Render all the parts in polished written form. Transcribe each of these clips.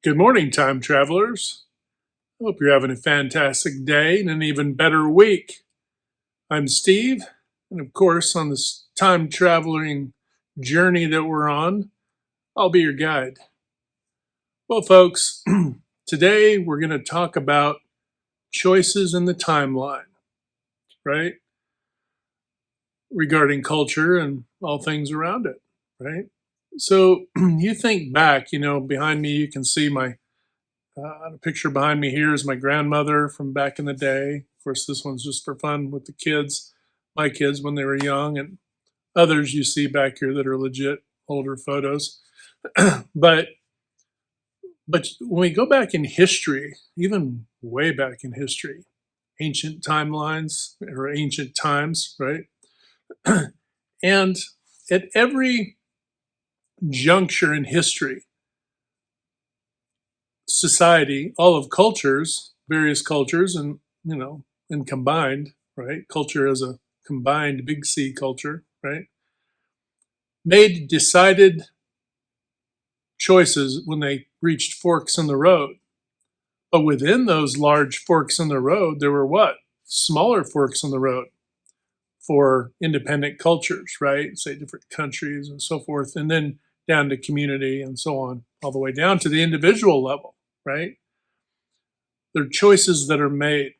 Good morning, time travelers. Hope you're having a fantastic day and an even better week. I'm Steve, and of course, on this time traveling journey that we're on, I'll be your guide. Well, folks, today we're going to talk about choices in the timeline, right? Regarding culture and all things around it, right? So you think back, behind me, you can see the picture behind me here is my grandmother from back in the day. Of course, this one's just for fun with the kids, my kids when they were young, and others you see back here that are legit older photos. but but when we go back in history, even way back in history, ancient timelines or ancient times, right? And at every juncture in history, society, all of cultures, various cultures, and combined, right? Culture as a combined big C culture, right? Made decided choices when they reached forks in the road. But within those large forks in the road, there were what? Smaller forks in the road for independent cultures, right? Say different countries and so forth, and then down to community and so on, all the way down to the individual level, right? They're choices that are made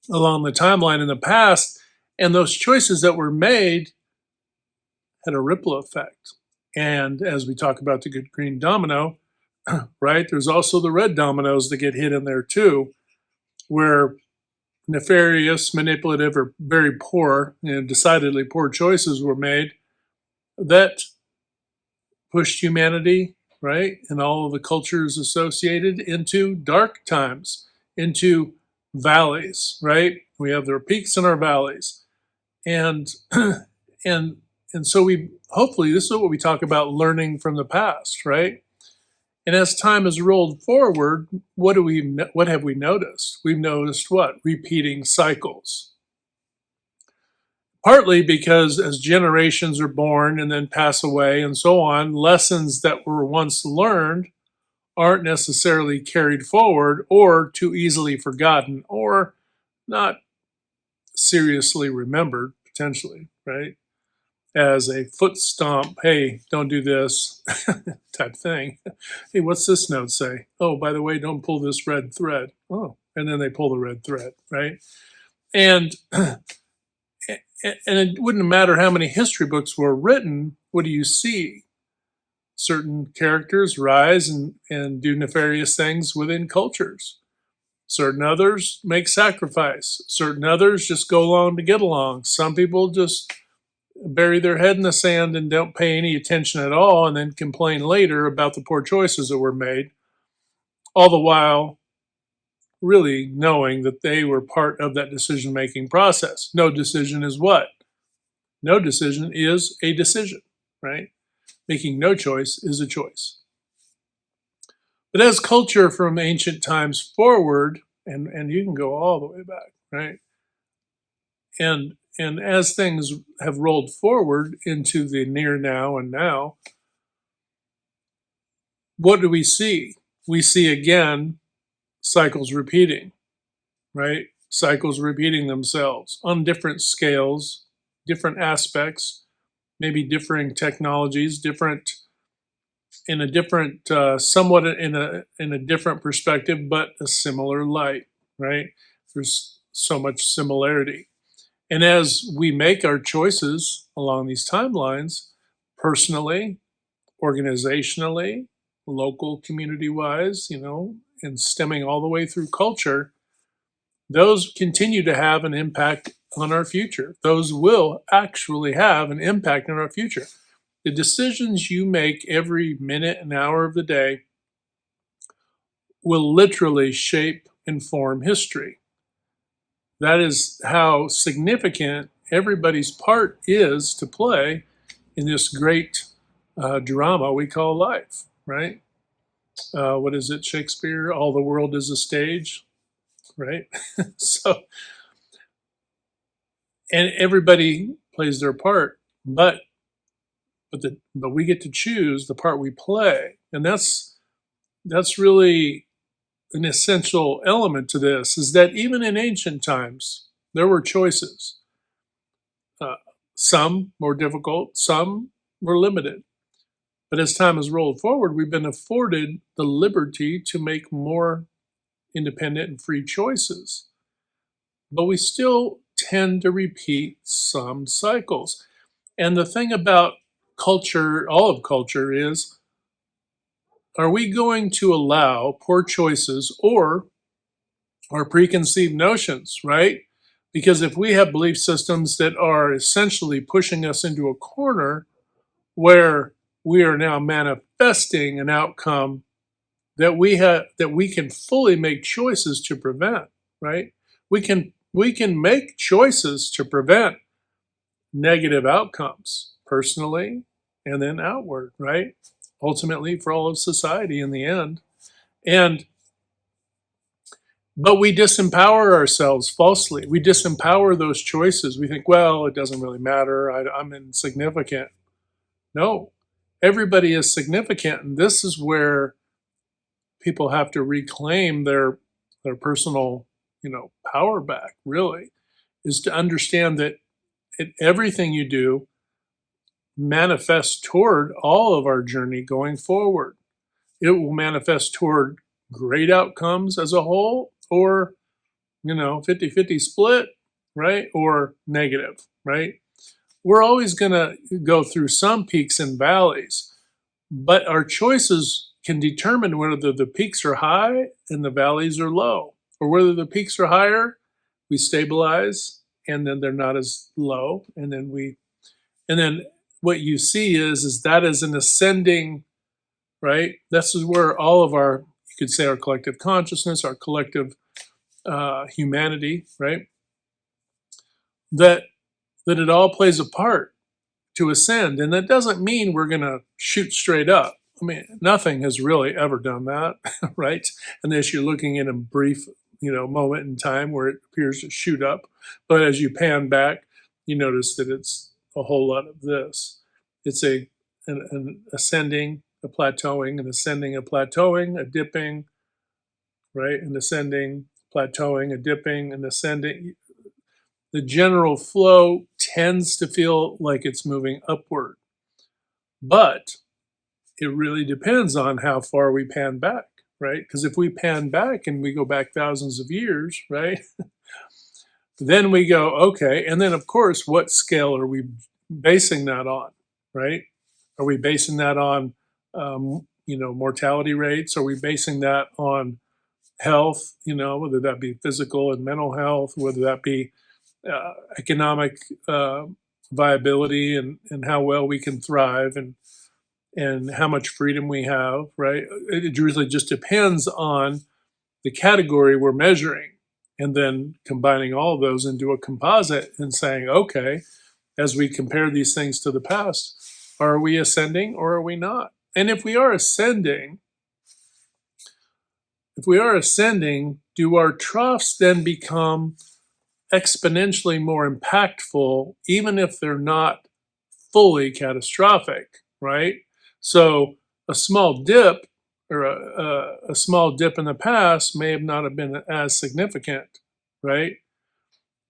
along the timeline in the past, and those choices that were made had a ripple effect. And as we talk about the good green domino, right, there's also the red dominoes that get hit in there too, where nefarious, manipulative, or very poor, decidedly poor choices were made that pushed humanity, right, and all of the cultures associated into dark times, into valleys, right? We have their peaks and our valleys. And and and so we hopefully this is what we talk about learning from the past, right? And as time has rolled forward, what have we noticed? We've noticed what? Repeating cycles. Partly because as generations are born and then pass away and so on, lessons that were once learned aren't necessarily carried forward or too easily forgotten or not seriously remembered, potentially, right? As a foot stomp, hey, don't do this type thing. Hey, what's this note say? Oh, by the way, don't pull this red thread. Oh, and then they pull the red thread, right? And and it wouldn't matter how many history books were written. What do you see? Certain characters rise and do nefarious things within cultures. Certain others make sacrifice. Certain others just go along to get along. Some people just bury their head in the sand and don't pay any attention at all and then complain later about the poor choices that were made, all the while really knowing that they were part of that decision making process. No decision is what? No decision is a decision, right? Making no choice is a choice. But as culture from ancient times forward, and you can go all the way back, right? And as things have rolled forward into the near now and now, what do we see? We see again cycles repeating, right? Cycles repeating themselves on different scales, different aspects, maybe differing technologies, different in a different, somewhat in a different perspective, but a similar light, right? There's so much similarity. And as we make our choices along these timelines, personally, organizationally, local community wise, and stemming all the way through culture, those continue to have an impact on our future. Those will actually have an impact on our future. The decisions you make every minute and hour of the day will literally shape and form history. That is how significant everybody's part is to play in this great drama we call life, right? What is it, Shakespeare? All the world is a stage, right? So, and everybody plays their part, but we get to choose the part we play, and that's that's really an essential element to this, is that even in ancient times, there were choices. Uh, some more difficult, some were limited. But as time has rolled forward, we've been afforded the liberty to make more independent and free choices. But we still tend to repeat some cycles. And the thing about culture, all of culture, is are we going to allow poor choices or our preconceived notions, right? Because if we have belief systems that are essentially pushing us into a corner where we are now manifesting an outcome that we can fully make choices to prevent, right? We can make choices to prevent negative outcomes personally and then outward, right? Ultimately for all of society in the end. And but we disempower ourselves falsely. We disempower those choices. We think, well, it doesn't really matter. I'm insignificant. No, everybody is significant. And this is where people have to reclaim their personal, power back, really, is to understand that everything you do manifests toward all of our journey going forward. It will manifest toward great outcomes as a whole, or 50-50 split, right? Or negative, right? We're always going to go through some peaks and valleys, but our choices can determine whether the peaks are high and the valleys are low, or whether the peaks are higher, we stabilize, and then they're not as low, and then what you see is that is an ascending, right? This is where all of our, you could say, our collective consciousness, our collective humanity, right? That it all plays a part to ascend, and that doesn't mean we're going to shoot straight up. I mean, nothing has really ever done that, right? Unless you're looking in a brief, moment in time where it appears to shoot up. But as you pan back, you notice that it's a whole lot of this. It's an ascending, a plateauing, an ascending, a plateauing, a dipping, right? An ascending, plateauing, a dipping, an ascending. The general flow tends to feel like it's moving upward, but it really depends on how far we pan back, right? Because if we pan back and we go back thousands of years, right, then we go, okay, and then of course, what scale are we basing that on, right? Are we basing that on, mortality rates? Are we basing that on health, whether that be physical and mental health, whether that be economic viability and how well we can thrive and how much freedom we have, right? It really just depends on the category we're measuring, and then combining all of those into a composite and saying, okay, as we compare these things to the past, are we ascending or are we not? And if we are ascending, do our troughs then become exponentially more impactful, even if they're not fully catastrophic, right? So a small dip or a small dip in the past may have not have been as significant, right?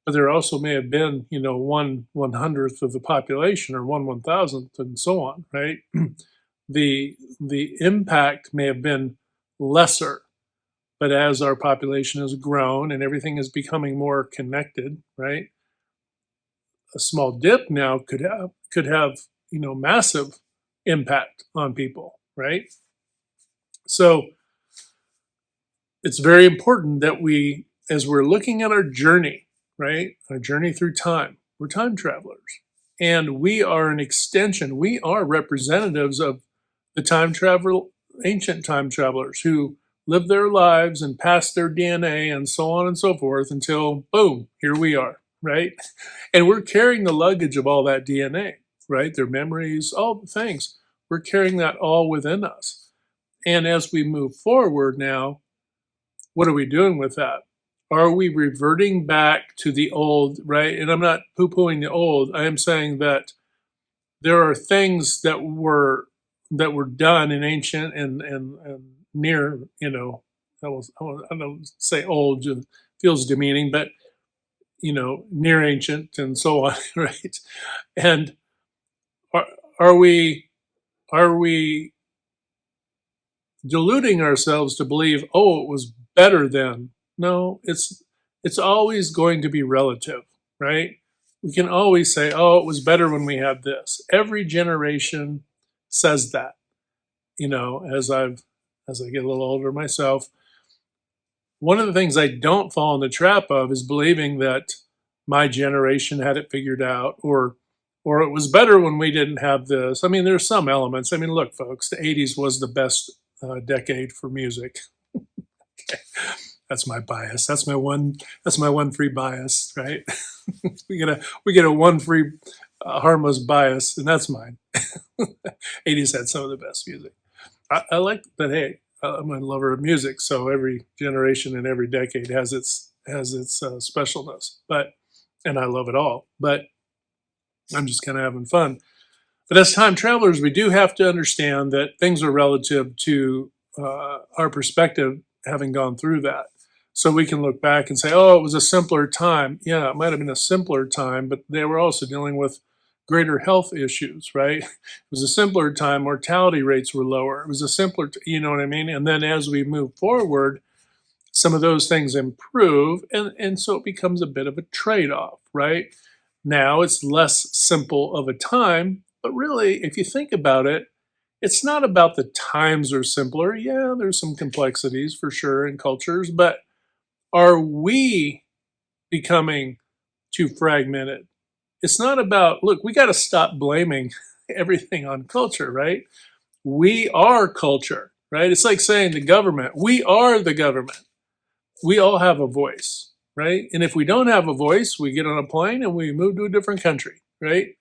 But there also may have been, 1/100th of the population, or 1/1000th, and so on, right? The impact may have been lesser, but as our population has grown and everything is becoming more connected, right? A small dip now could have massive impact on people, right? So it's very important that we, as we're looking at our journey, right, our journey through time, we're time travelers, and we are an extension. We are representatives of the ancient time travelers who lived their lives and passed their DNA and so on and so forth until boom, here we are, right? And we're carrying the luggage of all that DNA, right? Their memories, all the things. We're carrying that all within us. And as we move forward now, what are we doing with that? Are we reverting back to the old, right? And I'm not poo-pooing the old. I am saying that there are things that were done in ancient and near, I don't say old, feels demeaning, but near ancient and so on, right? And are, are we are we deluding ourselves to believe, oh, it was better then? No, it's always going to be relative, right? We can always say, oh, it was better when we had this. Every generation says that. As I get a little older myself, one of the things I don't fall in the trap of is believing that my generation had it figured out, or it was better when we didn't have this. I mean, there's some elements. I mean, look, folks, the '80s was the best decade for music. That's my bias. That's my one. That's my one free bias, right? we get a one free harmless bias, and that's mine. '80s had some of the best music. I like, but hey, I'm a lover of music, so every generation and every decade has its specialness. And I love it all. But I'm just kind of having fun. But as time travelers, we do have to understand that things are relative to our perspective, having gone through that. So we can look back and say, oh, it was a simpler time. Yeah, it might have been a simpler time, but they were also dealing with greater health issues, right? It was a simpler time. Mortality rates were lower. It was a simpler, you know what I mean? And then as we move forward, some of those things improve. And so it becomes a bit of a trade off, right? Now it's less simple of a time, but really, if you think about it, it's not about the times are simpler. Yeah, there's some complexities for sure in cultures, but are we becoming too fragmented? It's not about, look, we got to stop blaming everything on culture, right? We are culture, right? It's like saying the government, we are the government. We all have a voice, right? And if we don't have a voice, we get on a plane and we move to a different country, right?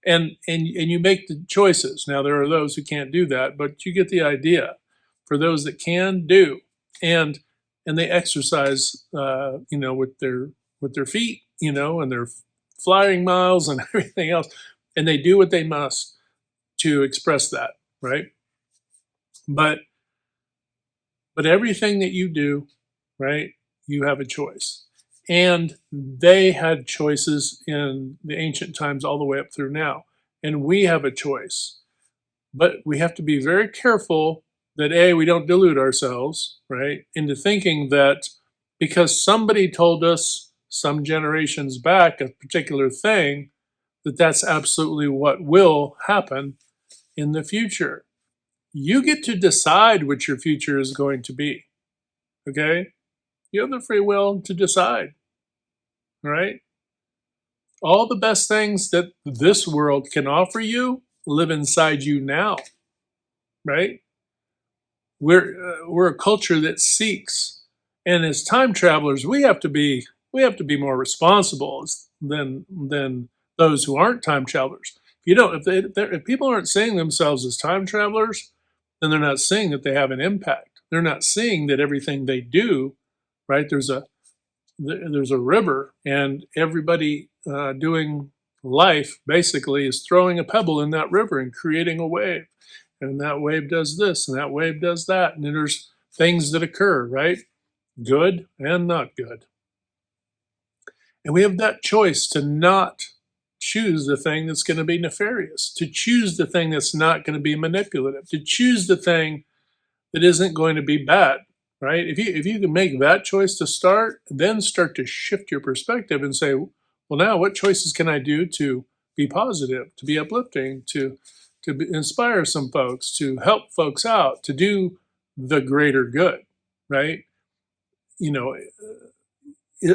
And you make the choices. Now there are those who can't do that, but you get the idea. For those that can do, and they exercise, with their feet, and their flying miles and everything else, and they do what they must to express that, right? But everything that you do, right, you have a choice. And they had choices in the ancient times all the way up through now. And we have a choice. But we have to be very careful that we don't delude ourselves, right, into thinking that because somebody told us some generations back a particular thing, that that's absolutely what will happen in the future. You get to decide what your future is going to be. Okay? You have the free will to decide, right? All the best things that this world can offer you live inside you now, right? We're a culture that seeks, and as time travelers, we have to be more responsible than those who aren't time travelers. If you don't, if people aren't seeing themselves as time travelers, then they're not seeing that they have an impact. They're not seeing that everything they do, right? There's a river, and everybody doing life basically is throwing a pebble in that river and creating a wave. And that wave does this, and that wave does that. And then there's things that occur, right? Good and not good. And we have that choice to not choose the thing that's going to be nefarious, to choose the thing that's not going to be manipulative, to choose the thing that isn't going to be bad, right? If you can make that choice to start, then start to shift your perspective and say, well, now what choices can I do to be positive, to be uplifting, to inspire some folks, to help folks out, to do the greater good, right? You know,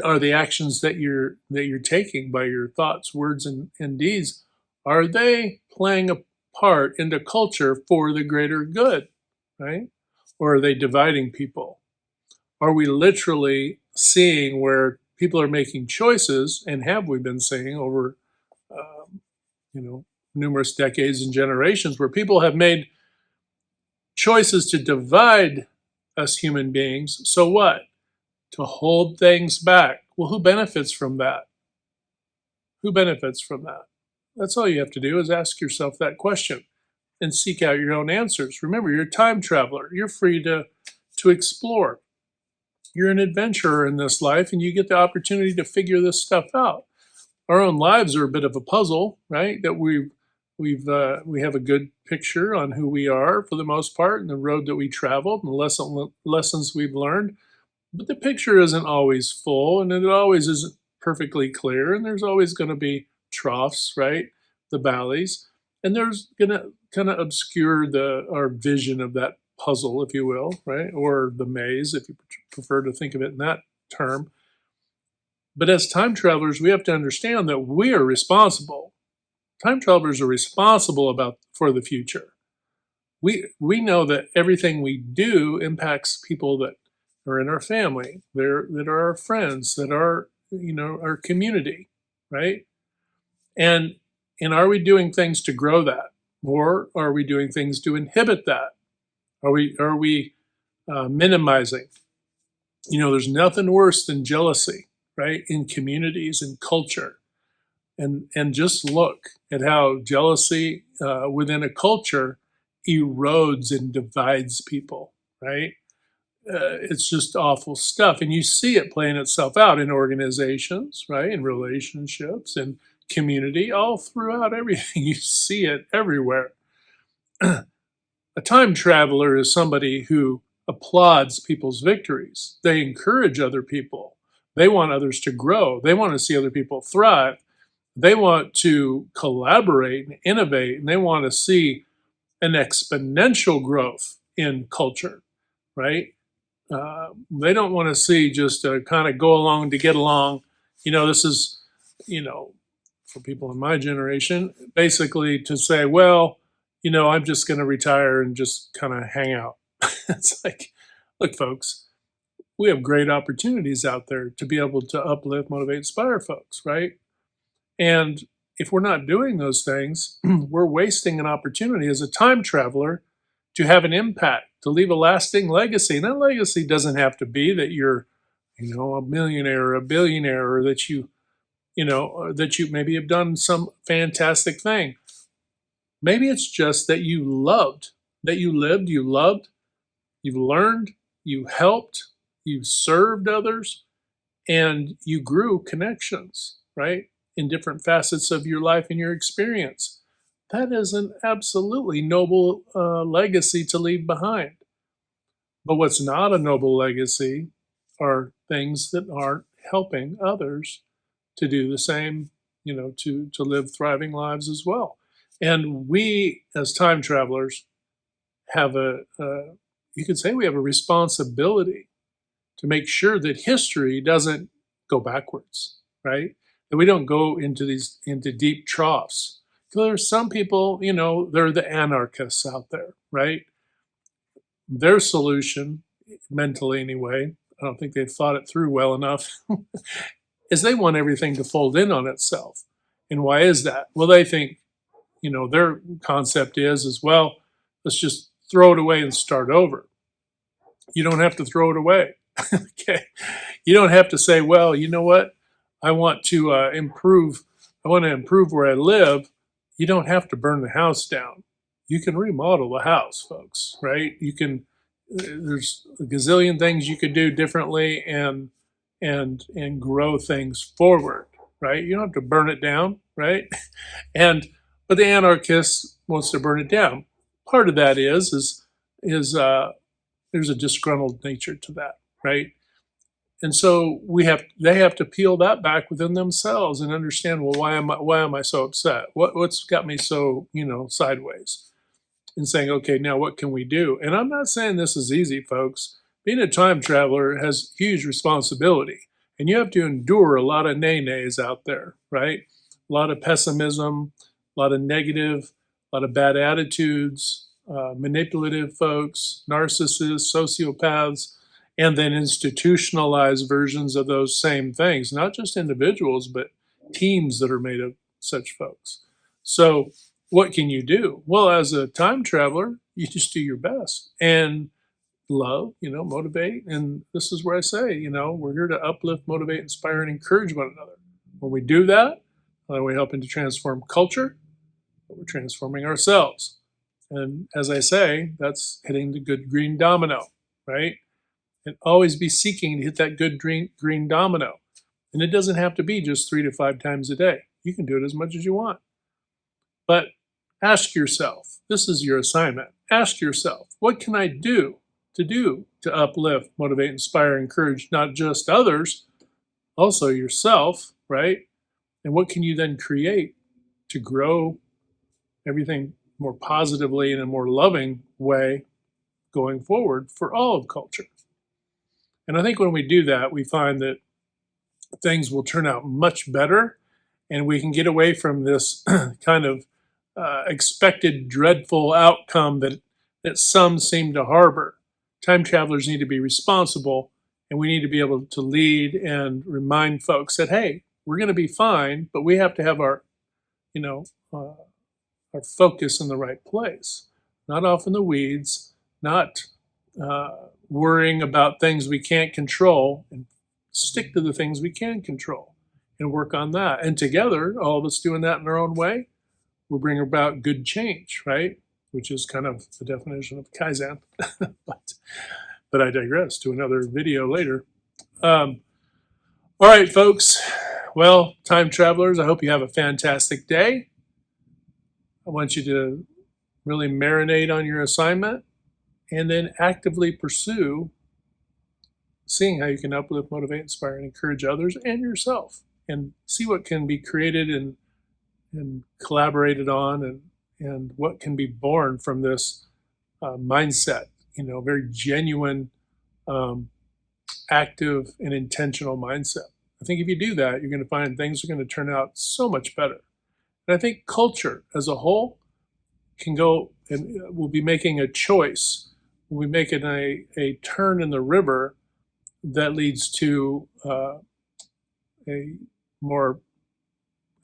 are the actions that you're taking by your thoughts, words, and deeds, are they playing a part into culture for the greater good, right? Or are they dividing people? Are we literally seeing where people are making choices, and have we been seeing over, um, numerous decades and generations, where people have made choices to divide us human beings? So what? To hold things back. Well, who benefits from that? Who benefits from that? That's all you have to do, is ask yourself that question. and seek out your own answers. Remember, you're a time traveler. You're free to explore. You're an adventurer in this life, and you get the opportunity to figure this stuff out. Our own lives are a bit of a puzzle, right? That we have a good picture on who we are for the most part, and the road that we traveled, and the lessons we've learned. But the picture isn't always full, and it always isn't perfectly clear, and there's always going to be troughs, right? The valleys, and there's going to kind of obscure our vision of that puzzle, if you will, right? Or the maze, if you prefer to think of it in that term. But as time travelers, we have to understand that we are responsible. Time travelers are responsible for the future. We know that everything we do impacts people that are in our family, that are our friends, that are our community, right? And are we doing things to grow that, or are we doing things to inhibit that? Are we minimizing? There's nothing worse than jealousy, right? In communities and culture, and just look at how jealousy within a culture erodes and divides people, right? It's just awful stuff, and you see it playing itself out in organizations, right? In relationships and community, all throughout everything. You see it everywhere. A time traveler is somebody who applauds people's victories. They encourage other people. They want others to grow. They want to see other people thrive. They want to collaborate and innovate, and they want to see an exponential growth in culture, right? They don't want to see just a kind of go along to get along. This is, for people in my generation, basically to say, well, I'm just going to retire and just kind of hang out. It's like, look, folks, we have great opportunities out there to be able to uplift, motivate, inspire folks, right? And if we're not doing those things, we're wasting an opportunity as a time traveler to have an impact, to leave a lasting legacy. And that legacy doesn't have to be that you're, a millionaire or a billionaire, or that that you maybe have done some fantastic thing. Maybe it's just that you loved, that you lived, you loved, you've learned, you helped, you served others, and you grew connections, right? In different facets of your life and your experience. That is an absolutely noble legacy to leave behind. But what's not a noble legacy are things that aren't helping others to do the same, to live thriving lives as well. And we, as time travelers, have you could say we have a responsibility to make sure that history doesn't go backwards, right? That we don't go into deep troughs. So there's some people, they're the anarchists out there, right? Their solution, mentally anyway, I don't think they've thought it through well enough, is they want everything to fold in on itself. And why is that? Well, they think, their concept is well, let's just throw it away and start over. You don't have to throw it away. Okay. You don't have to say, well, you know what? I want to improve. I want to improve where I live. You don't have to burn the house down. You can remodel the house, folks, right? You can, there's a gazillion things you could do differently and grow things forward, right? You don't have to burn it down, right? But the anarchist wants to burn it down. Part of that is there's a disgruntled nature to that, right? And so they have to peel that back within themselves and understand, well, why am I so upset? What's got me so, sideways? And saying, okay, now what can we do? And I'm not saying this is easy, folks. Being a time traveler has huge responsibility, and you have to endure a lot of nays out there, right? A lot of pessimism, a lot of negative, a lot of bad attitudes, manipulative folks, narcissists, sociopaths, and then institutionalized versions of those same things, not just individuals, but teams that are made of such folks. So what can you do? Well, as a time traveler, you just do your best and love, motivate. And this is where I say, we're here to uplift, motivate, inspire, and encourage one another. When we do that, we're helping to transform culture, but we're transforming ourselves. And as I say, that's hitting the good green domino, right? And always be seeking to hit that good green domino. And it doesn't have to be just 3 to 5 times a day. You can do it as much as you want. But ask yourself, this is your assignment. Ask yourself, what can I do to uplift, motivate, inspire, encourage not just others, also yourself, right? And what can you then create to grow everything more positively in a more loving way going forward for all of culture? And I think when we do that, we find that things will turn out much better, and we can get away from this kind of expected dreadful outcome that some seem to harbor. Time travelers need to be responsible, and we need to be able to lead and remind folks that, hey, we're going to be fine, but we have to have our, our focus in the right place, not off in the weeds, not worrying about things we can't control, and stick to the things we can control and work on that. And together, all of us doing that in our own way, will bring about good change, right? Which is kind of the definition of Kaizen. but I digress to another video later. All right, folks. Well, time travelers, I hope you have a fantastic day. I want you to really marinate on your assignment and then actively pursue seeing how you can uplift, motivate, inspire, and encourage others and yourself, and see what can be created and collaborated on, and what can be born from this mindset, very genuine, active, and intentional mindset. I think if you do that, you're going to find things are going to turn out so much better. And I think culture as a whole can go, and we'll be making a choice. We'll be making a turn in the river that leads to a more,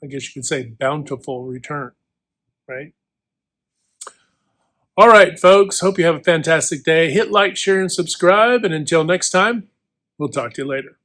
I guess you could say, bountiful return, right? All right, folks, hope you have a fantastic day. Hit like, share, and subscribe. And until next time, we'll talk to you later.